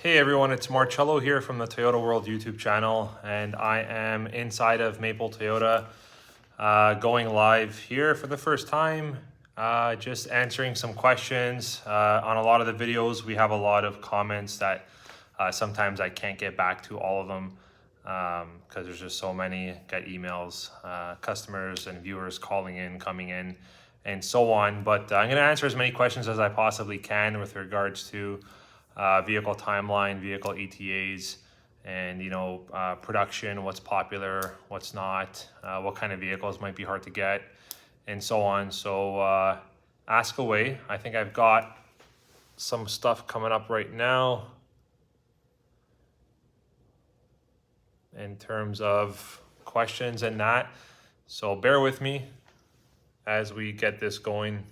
Hey everyone, it's Marcello here from the Toyota World YouTube channel, and I am inside of Maple Toyota, going live here for the first time, just answering some questions. On a lot of the videos, we have a lot of comments that sometimes I can't get back to all of them because there's just so many. Got emails, customers and viewers calling in, coming in, and so on. But I'm going to answer as many questions as I possibly can with regards to vehicle timeline, vehicle ETAs, and production, what's popular, what's not, what kind of vehicles might be hard to get, and so on. So ask away. I think I've got some stuff coming up right now in terms of questions and that. So bear with me as we get this going.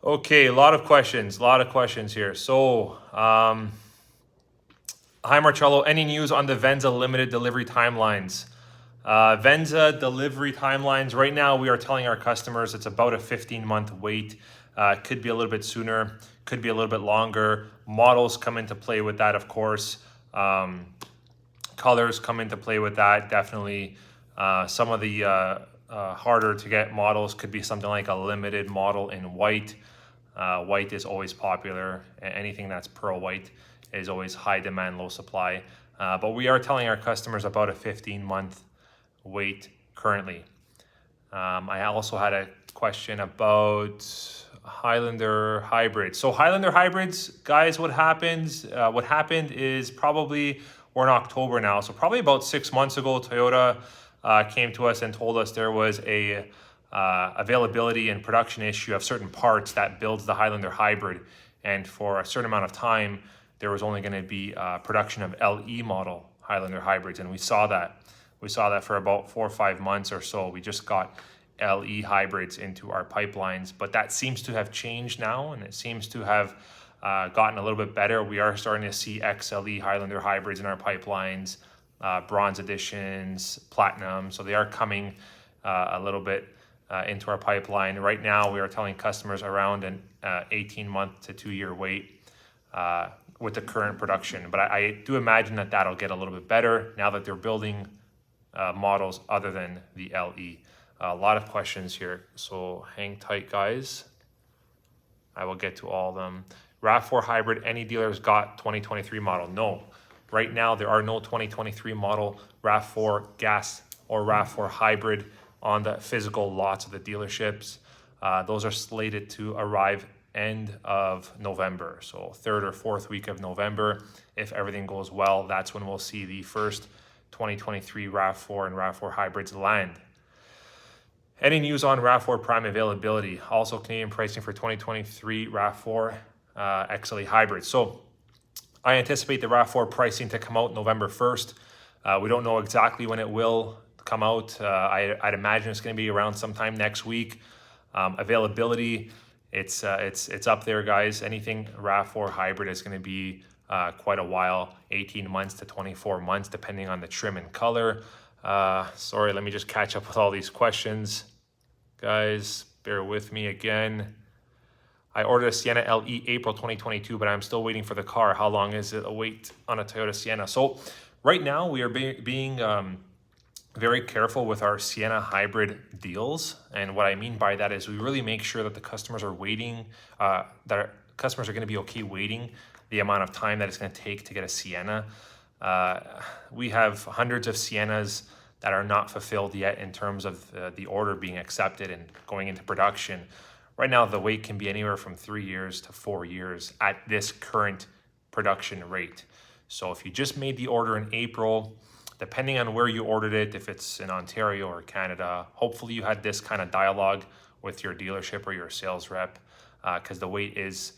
Okay, a lot of questions here. So, hi Marcello, any news on the Venza limited delivery timelines? Venza delivery timelines, right now we are telling our customers it's about a 15-month wait. Could be a little bit sooner, could be a little bit longer. Models come into play with that, of course. Colors come into play with that, definitely. Some of the harder to get models could be something like a limited model in white. White is always popular. Anything that's pearl white is always high demand, low supply. But we are telling our customers about a 15-month wait currently. I also had a question about Highlander hybrids. So Highlander hybrids, guys, what happened is probably, we're in October now, so probably about 6 months ago, Toyota came to us and told us there was a availability and production issue of certain parts that builds the Highlander hybrid. And for a certain amount of time, there was only going to be production of LE model Highlander hybrids. And we saw that. We saw that for about 4 or 5 months or so. We just got LE hybrids into our pipelines, but that seems to have changed now, and it seems to have gotten a little bit better. We are starting to see XLE Highlander hybrids in our pipelines, bronze editions, platinum. So they are coming a little bit into our pipeline. Right now, we are telling customers around an 18-month to 2-year wait with the current production. But I do imagine that that'll get a little bit better now that they're building models other than the LE. A lot of questions here, so hang tight, guys. I will get to all of them. RAV4 hybrid, any dealers got 2023 model? No. Right now, there are no 2023 model RAV4 gas or RAV4 hybrid on the physical lots of the dealerships. Those are slated to arrive end of November, so 3rd or 4th week of November. If everything goes well, that's when we'll see the first 2023 RAV4 and RAV4 hybrids land. Any news on RAV4 Prime availability? Also Canadian pricing for 2023 RAV4 XLE hybrids. So I anticipate the RAV4 pricing to come out November 1st. We don't know exactly when it will come out. I'd imagine it's going to be around sometime next week. Availability, it's up there, guys. Anything RAV4 hybrid is going to be quite a while, 18 months to 24 months, depending on the trim and color. Sorry, let me just catch up with all these questions. Guys, bear with me again. I ordered a Sienna LE April 2022, but I'm still waiting for the car. How long is it a wait on a Toyota Sienna? So right now we are being very careful with our Sienna hybrid deals. And what I mean by that is we really make sure that the customers are waiting, that our customers are going to be okay waiting the amount of time that it's going to take to get a Sienna. We have hundreds of Siennas that are not fulfilled yet in terms of the order being accepted and going into production. Right now, the wait can be anywhere from 3 years to 4 years at this current production rate. So if you just made the order in April, depending on where you ordered it, if it's in Ontario or Canada, hopefully you had this kind of dialogue with your dealership or your sales rep, because the wait is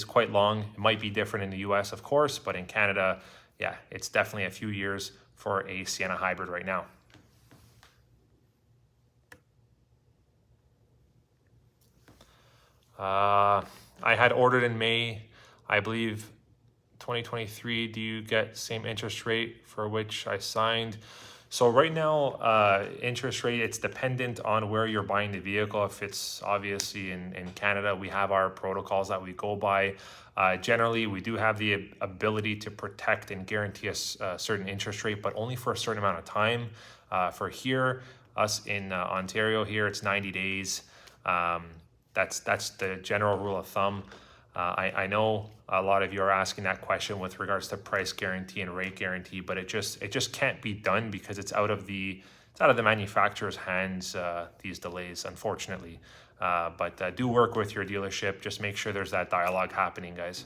quite long. It might be different in the US, of course, but in Canada, yeah, it's definitely a few years for a Sienna hybrid right now. I had ordered in May, I believe 2023. Do you get same interest rate for which I signed? So right now, interest rate, it's dependent on where you're buying the vehicle. If it's obviously in Canada, we have our protocols that we go by. Generally, we do have the ability to protect and guarantee a certain interest rate, but only for a certain amount of time. For here, us in Ontario here, it's 90 days. That's the general rule of thumb. I know a lot of you are asking that question with regards to price guarantee and rate guarantee, but it just can't be done because it's out of the manufacturer's hands, these delays, unfortunately. But do work with your dealership. Just make sure there's that dialogue happening, guys.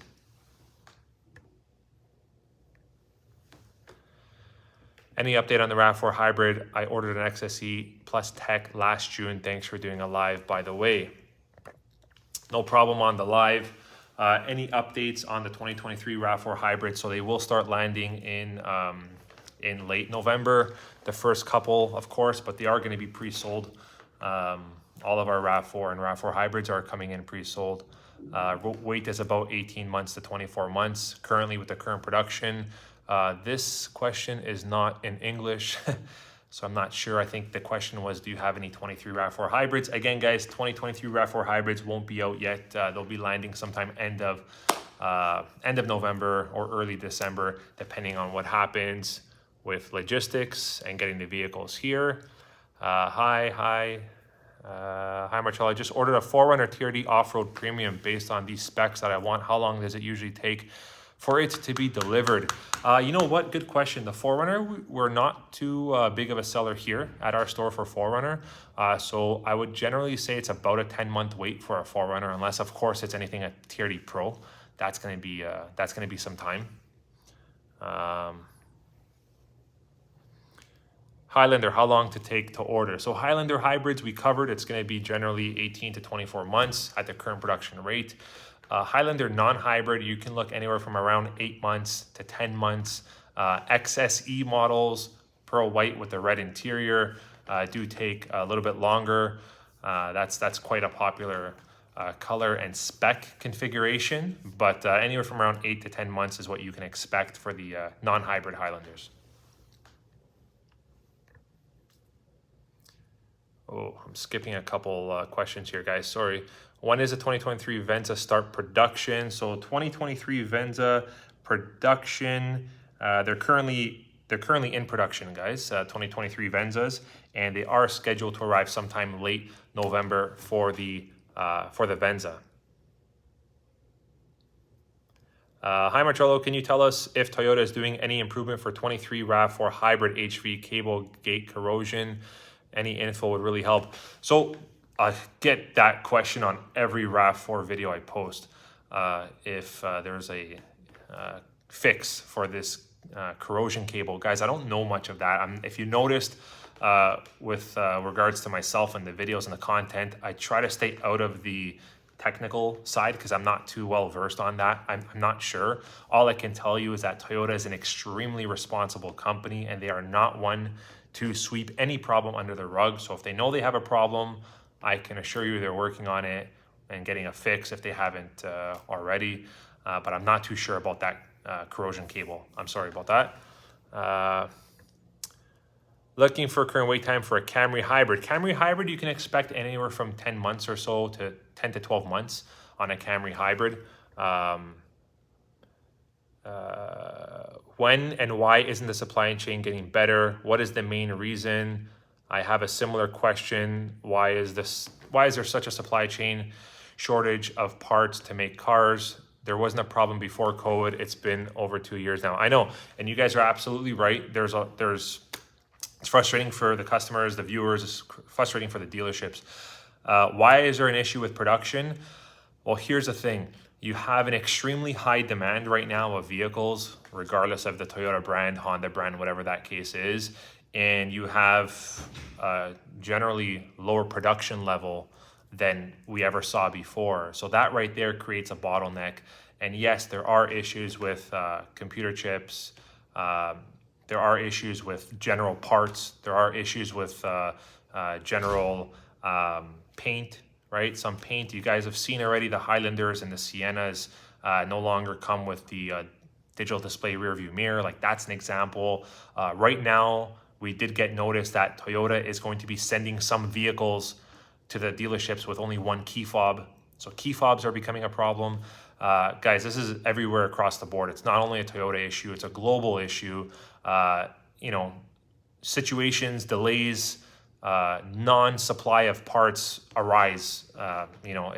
Any update on the RAV4 Hybrid? I ordered an XSE Plus Tech last June. Thanks for doing a live, by the way. No problem on the live. Any updates on the 2023 RAV4 Hybrid? So they will start landing in late November. The first couple, of course, but they are going to be pre-sold. All of our RAV4 and RAV4 Hybrids are coming in pre-sold. Wait is about 18 months to 24 months. Currently with the current production, this question is not in English, so I'm not sure. I think the question was, do you have any 23 RAV4 Hybrids? Again, guys, 2023 RAV4 Hybrids won't be out yet. They'll be landing sometime end of November or early December, depending on what happens with logistics and getting the vehicles here. Hi, Marcelo. I just ordered a 4Runner TRD off-road premium based on these specs that I want. How long does it usually take for it to be delivered? You know what? Good question. The 4Runner, we're not too big of a seller here at our store for 4Runner. So I would generally say it's about a 10-month wait for a 4Runner, unless of course it's anything a TRD Pro. That's gonna be some time. Highlander, how long to take to order? So Highlander hybrids we covered. It's going to be generally 18 to 24 months at the current production rate. Highlander non-hybrid, you can look anywhere from around 8 months to 10 months. XSE models, pearl white with the red interior, do take a little bit longer. That's quite a popular color and spec configuration, but anywhere from around 8 to 10 months is what you can expect for the non-hybrid Highlanders. Oh, I'm skipping a couple questions here, guys. Sorry. When is the 2023 Venza start production? So 2023 Venza production, they're currently in production, guys. 2023 Venzas, and they are scheduled to arrive sometime late November for the Venza. Hi Marcello, can you tell us if Toyota is doing any improvement for 23 RAV4 hybrid HV cable gate corrosion? Any info would really help. So I get that question on every RAV4 video I post. If there's a fix for this corrosion cable. Guys, I don't know much of that. If you noticed with regards to myself and the videos and the content, I try to stay out of the technical side because I'm not too well versed on that. I'm not sure. All I can tell you is that Toyota is an extremely responsible company and they are not one to sweep any problem under the rug. So if they know they have a problem, I can assure you they're working on it and getting a fix if they haven't already. But I'm not too sure about that corrosion cable. I'm sorry about that. Looking for current wait time for a Camry Hybrid. Camry Hybrid, you can expect anywhere from 10 months or so to 10 to 12 months on a Camry Hybrid. When and why isn't the supply chain getting better? What is the main reason? I have a similar question. Why is there such a supply chain shortage of parts to make cars? There wasn't a problem before COVID. It's been over 2 years now. I know, and you guys are absolutely right. It's frustrating for the customers, the viewers. It's frustrating for the dealerships. Why is there an issue with production? Well, here's the thing. You have an extremely high demand right now of vehicles, regardless of the Toyota brand, Honda brand, whatever that case is. And you have generally lower production level than we ever saw before. So that right there creates a bottleneck. And yes, there are issues with computer chips. There are issues with general parts. There are issues with general paint right? Some paint. You guys have seen already the Highlanders and the Siennas no longer come with the digital display rear view mirror. Like that's an example. Right now, we did get notice that Toyota is going to be sending some vehicles to the dealerships with only one key fob. So key fobs are becoming a problem. Guys, this is everywhere across the board. It's not only a Toyota issue, it's a global issue. You know, situations, delays, non-supply of parts arise. You know,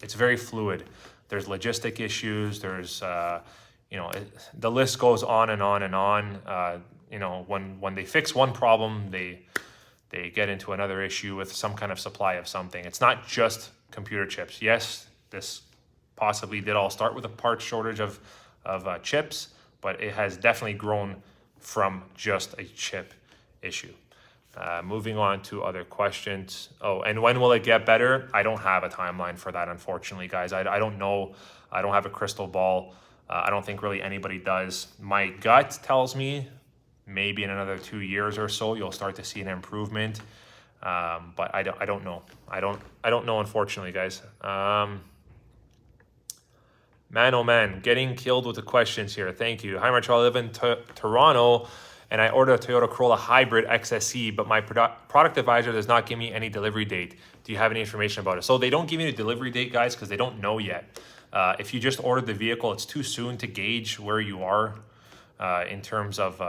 it's very fluid. There's logistic issues. There's, you know, the list goes on and on and on. You know, when they fix one problem, they get into another issue with some kind of supply of something. It's not just computer chips. Yes, this possibly did all start with a part shortage of chips, but it has definitely grown from just a chip issue. Moving on to other questions. Oh, and when will it get better? I don't have a timeline for that, unfortunately, guys. I don't know. I don't have a crystal ball. I don't think really anybody does. My gut tells me maybe in another 2 years or so, you'll start to see an improvement. But I don't know. I don't know, unfortunately, guys. Man, oh man, getting killed with the questions here. Thank you. Hi, Marcel. I live in Toronto, and I ordered a Toyota Corolla Hybrid XSE, but my product advisor does not give me any delivery date. Do you have any information about it? So they don't give you a delivery date, guys, because they don't know yet. If you just ordered the vehicle, it's too soon to gauge where you are in terms of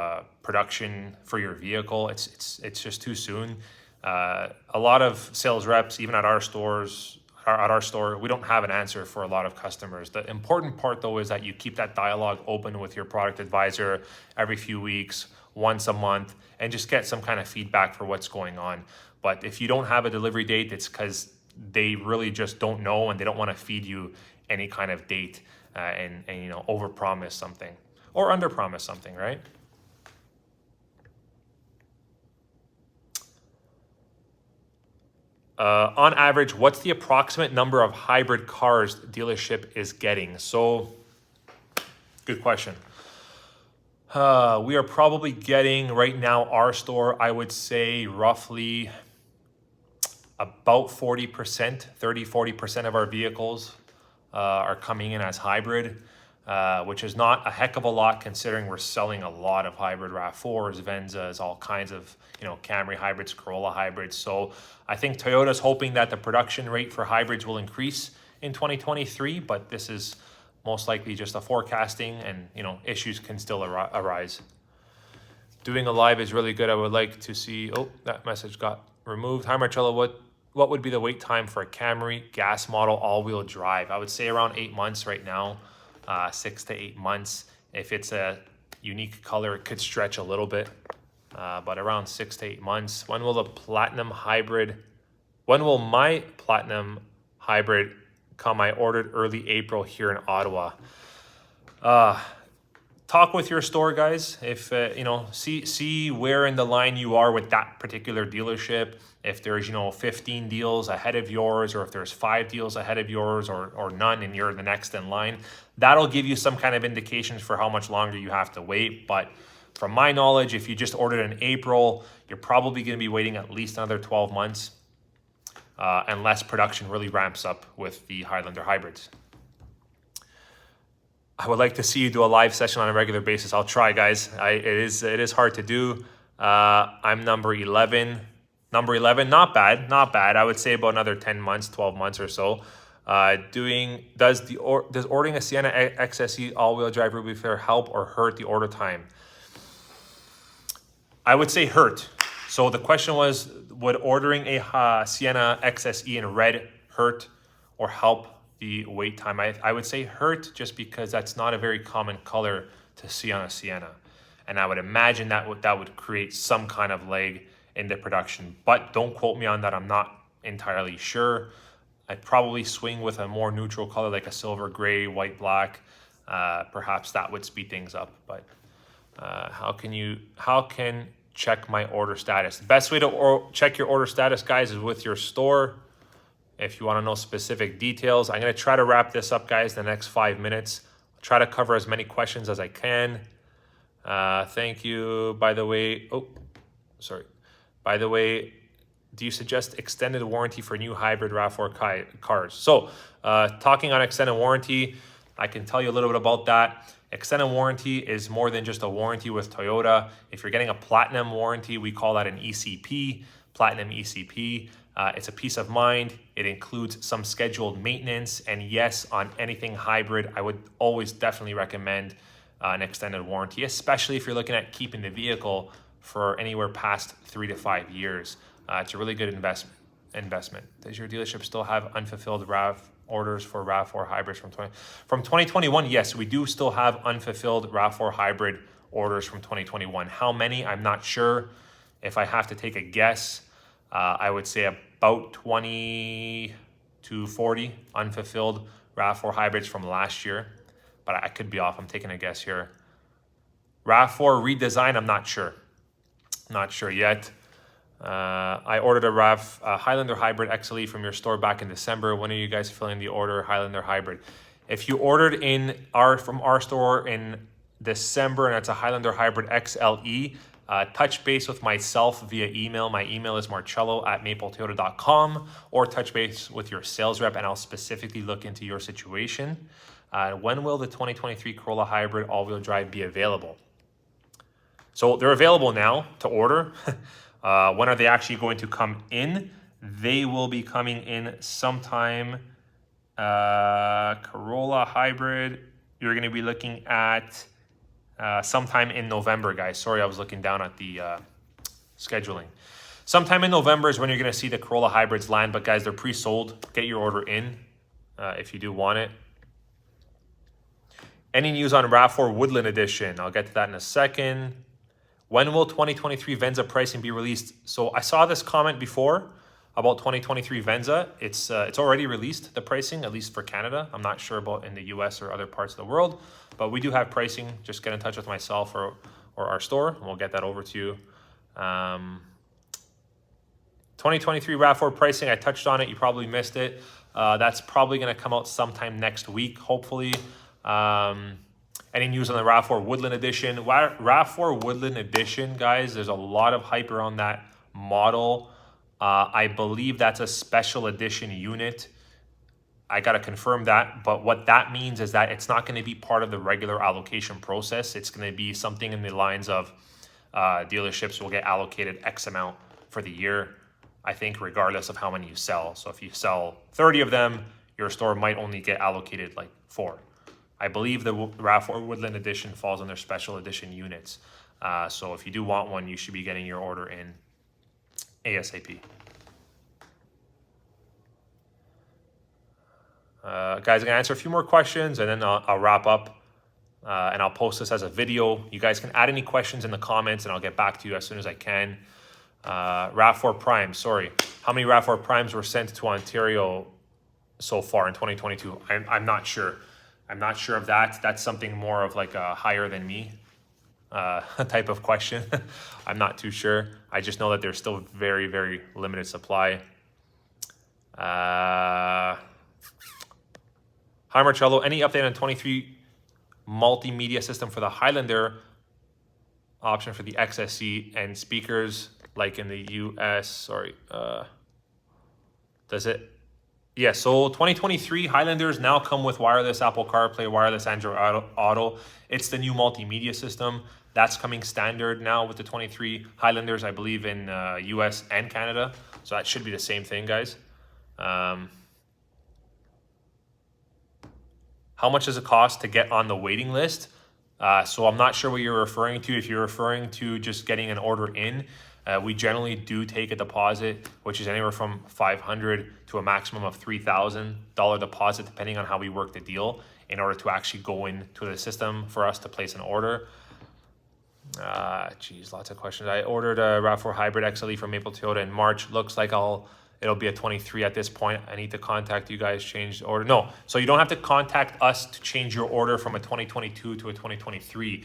production for your vehicle. It's just too soon. A lot of sales reps, even at our stores, at our store, we don't have an answer for a lot of customers. The important part, though, is that you keep that dialogue open with your product advisor every few weeks, once a month, and just get some kind of feedback for what's going on. But if you don't have a delivery date, it's because they really just don't know, and they don't want to feed you any kind of date and you know, overpromise something or underpromise something, right? On average, what's the approximate number of hybrid cars the dealership is getting? So, good question. We are probably getting right now, our store, I would say roughly about 40%, 30-40% of our vehicles are coming in as hybrid, which is not a heck of a lot considering we're selling a lot of hybrid RAV4s, Venzas, all kinds of, you know, Camry hybrids, Corolla hybrids. So I think Toyota's hoping that the production rate for hybrids will increase in 2023, but this is most likely just a forecasting, and you know, issues can still arise. Doing a live is really good. I would like to see, oh, that message got removed. Hi Marcello, what would be the wait time for a Camry gas model all-wheel drive? I would say around 8 months right now, 6 to 8 months. If it's a unique color, it could stretch a little bit, but around 6 to 8 months. When will my Platinum Hybrid come? I ordered early April here in Ottawa. Talk with your store, guys. If you know, see where in the line you are with that particular dealership. If there's, you know, 15 deals ahead of yours, or if there's 5 deals ahead of yours, or none, and you're the next in line, that'll give you some kind of indications for how much longer you have to wait. But from my knowledge, if you just ordered in April, you're probably going to be waiting at least another 12 months, unless production really ramps up with the Highlander hybrids. I would like to see you do a live session on a regular basis. I'll try, guys. It is hard to do. I'm number 11. Number 11, not bad. I would say about another 10 months, 12 months or so. Does ordering a Sienna XSE all-wheel drive Ruby Fair help or hurt the order time? I would say hurt. So the question was, would ordering a Sienna XSE in red hurt or help the wait time? I would say hurt, just because that's not a very common color to see on a Sienna. And I would imagine that would create some kind of lag in the production. But don't quote me on that. I'm not entirely sure. I'd probably swing with a more neutral color like a silver gray, white, black. Perhaps that would speed things up. But how can check my order status? The best way to check your order status, guys, is with your store. If you want to know specific details, I'm going to try to wrap this up, guys, the next 5 minutes. I'll try to cover as many questions as I can. Thank you. By the way, do you suggest extended warranty for new hybrid RAV4 cars? So talking on extended warranty, I can tell you a little bit about that. Extended warranty is more than just a warranty with Toyota. If you're getting a platinum warranty, we call that an ECP, platinum ECP. It's a peace of mind. It includes some scheduled maintenance. And yes, on anything hybrid, I would always definitely recommend an extended warranty, especially if you're looking at keeping the vehicle for anywhere past 3 to 5 years. It's a really good investment. Does your dealership still have unfulfilled RAV orders for RAV4 hybrids from 2021? Yes, we do still have unfulfilled RAV4 hybrid orders from 2021. How many? I'm not sure. If I have to take a guess, I would say about 20 to 40 unfulfilled RAV4 hybrids from last year, but I could be off. I'm taking a guess here. RAV4 redesign, I'm not sure. Not sure yet. I ordered a Highlander Hybrid XLE from your store back in December. When are you guys filling the order, Highlander Hybrid? If you ordered from our store in December and it's a Highlander Hybrid XLE, touch base with myself via email. My email is marcello@mapletoyota.com, or touch base with your sales rep and I'll specifically look into your situation. When will the 2023 Corolla Hybrid all-wheel drive be available? So they're available now to order. When are they actually going to come in? They will be coming in sometime. Corolla Hybrid, you're going to be looking at sometime in November, guys. Sorry, I was looking down at the scheduling. Sometime in November is when you're going to see the Corolla Hybrids land. But guys, they're pre-sold. Get your order in if you do want it. Any news on RAV4 Woodland Edition? I'll get to that in a second. When will 2023 Venza pricing be released? So I saw this comment before about 2023 Venza. It's already released, the pricing, at least for Canada. I'm not sure about in the US or other parts of the world, but we do have pricing. Just get in touch with myself or our store and we'll get that over to you. 2023 RAV4 pricing, I touched on it. You probably missed it. That's probably going to come out sometime next week, hopefully. Any news on the RAV4 Woodland Edition? RAV4 Woodland Edition, guys, there's a lot of hype around that model. I believe that's a special edition unit. I got to confirm that. But what that means is that it's not going to be part of the regular allocation process. It's going to be something in the lines of dealerships will get allocated X amount for the year, I think, regardless of how many you sell. So if you sell 30 of them, your store might only get allocated like 4. I believe the RAV4 Woodland Edition falls under special edition units. So if you do want one, you should be getting your order in ASAP. Guys, I'm going to answer a few more questions and then I'll wrap up and I'll post this as a video. You guys can add any questions in the comments and I'll get back to you as soon as I can. RAV4 Prime, sorry. How many RAV4 Primes were sent to Ontario so far in 2022? I'm not sure. I'm not sure of that. That's something more of like a higher than me type of question. I'm not too sure. I just know that there's still very, very limited supply. Hi, Marcello. Any update on 23 multimedia system for the Highlander option for the XSE and speakers like in the US? Sorry. Does it? Yeah, so 2023 Highlanders now come with wireless Apple CarPlay, wireless Android Auto. It's the new multimedia system. That's coming standard now with the 23 Highlanders, I believe, in US and Canada. So that should be the same thing, guys. How much does it cost to get on the waiting list? So I'm not sure what you're referring to. If you're referring to just getting an order in, we generally do take a deposit, which is anywhere from $500 to a maximum of $3,000 deposit, depending on how we work the deal, in order to actually go into the system for us to place an order. Geez, lots of questions. I ordered a RAV4 Hybrid XLE from Maple Toyota in March. Looks like it'll be a 23 at this point. I need to contact you guys, change the order. No, so you don't have to contact us to change your order from a 2022 to a 2023.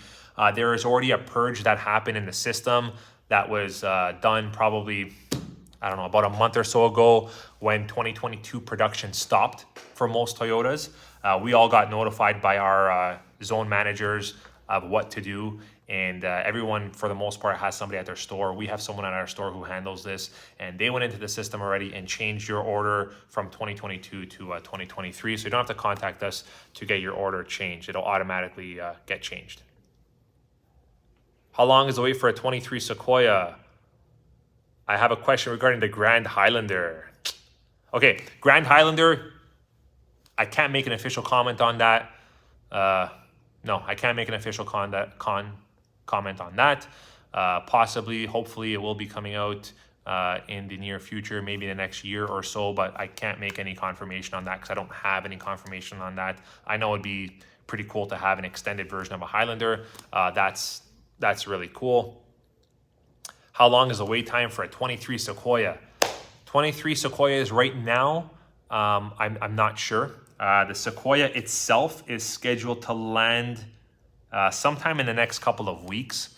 There is already a purge that happened in the system that was done probably, I don't know, about a month or so ago when 2022 production stopped for most Toyotas. We all got notified by our zone managers of what to do. And everyone, for the most part, has somebody at their store. We have someone at our store who handles this, and they went into the system already and changed your order from 2022 to 2023. So you don't have to contact us to get your order changed. It'll automatically get changed. How long is the wait for a 23 Sequoia? I have a question regarding the Grand Highlander. Okay, Grand Highlander, I can't make an official comment on that. No, I can't make an official comment on that. Possibly, hopefully, it will be coming out in the near future, maybe the next year or so, but I can't make any confirmation on that because I don't have any confirmation on that. I know it'd be pretty cool to have an extended version of a Highlander. That's really cool. How long is the wait time for a 23 Sequoia? 23 Sequoia is right now, I'm not sure. The Sequoia itself is scheduled to land sometime in the next couple of weeks.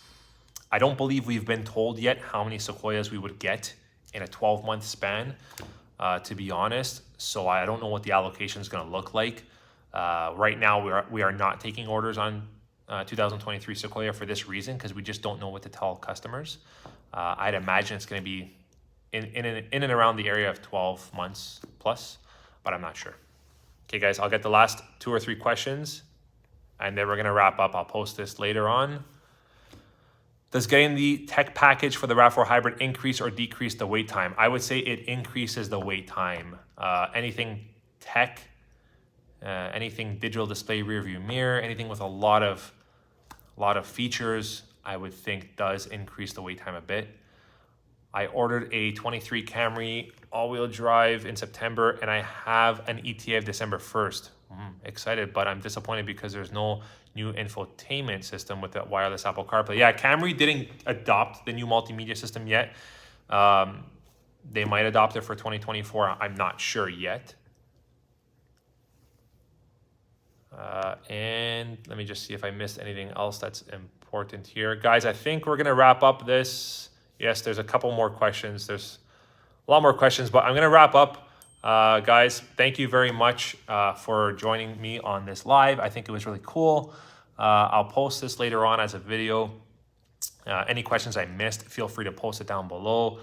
I don't believe we've been told yet how many Sequoias we would get in a 12-month span, to be honest. So I don't know what the allocation is going to look like. Right now, we are not taking orders on 2023 Sequoia for this reason, because we just don't know what to tell customers. I'd imagine it's going to be in and around the area of 12 months plus, but I'm not sure. Okay, guys, I'll get the last 2 or 3 questions, and then we're going to wrap up. I'll post this later on. Does getting the tech package for the RAV4 Hybrid increase or decrease the wait time? I would say it increases the wait time. Anything tech, anything digital display, rear view mirror, anything with a lot of features, I would think does increase the wait time a bit. I ordered a 23 Camry all-wheel drive in September, and I have an ETA of December 1st. Excited, but I'm disappointed because there's no new infotainment system with the wireless Apple CarPlay. Yeah, Camry didn't adopt the new multimedia system yet. They might adopt it for 2024. I'm not sure yet. And let me just see if I missed anything else that's important here. Guys, I think we're going to wrap up this. Yes, there's a couple more questions. There's a lot more questions, but I'm going to wrap up. Guys, thank you very much for joining me on this live. I think it was really cool. I'll post this later on as a video. Any questions I missed, feel free to post it down below.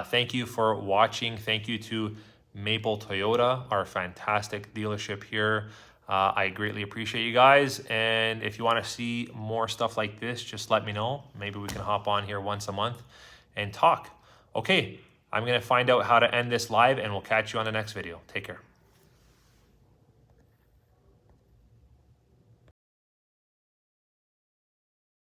Thank you for watching. Thank you to Maple Toyota, our fantastic dealership here. I greatly appreciate you guys. And if you want to see more stuff like this, just let me know. Maybe we can hop on here once a month and talk. Okay, I'm going to find out how to end this live, and we'll catch you on the next video. Take care.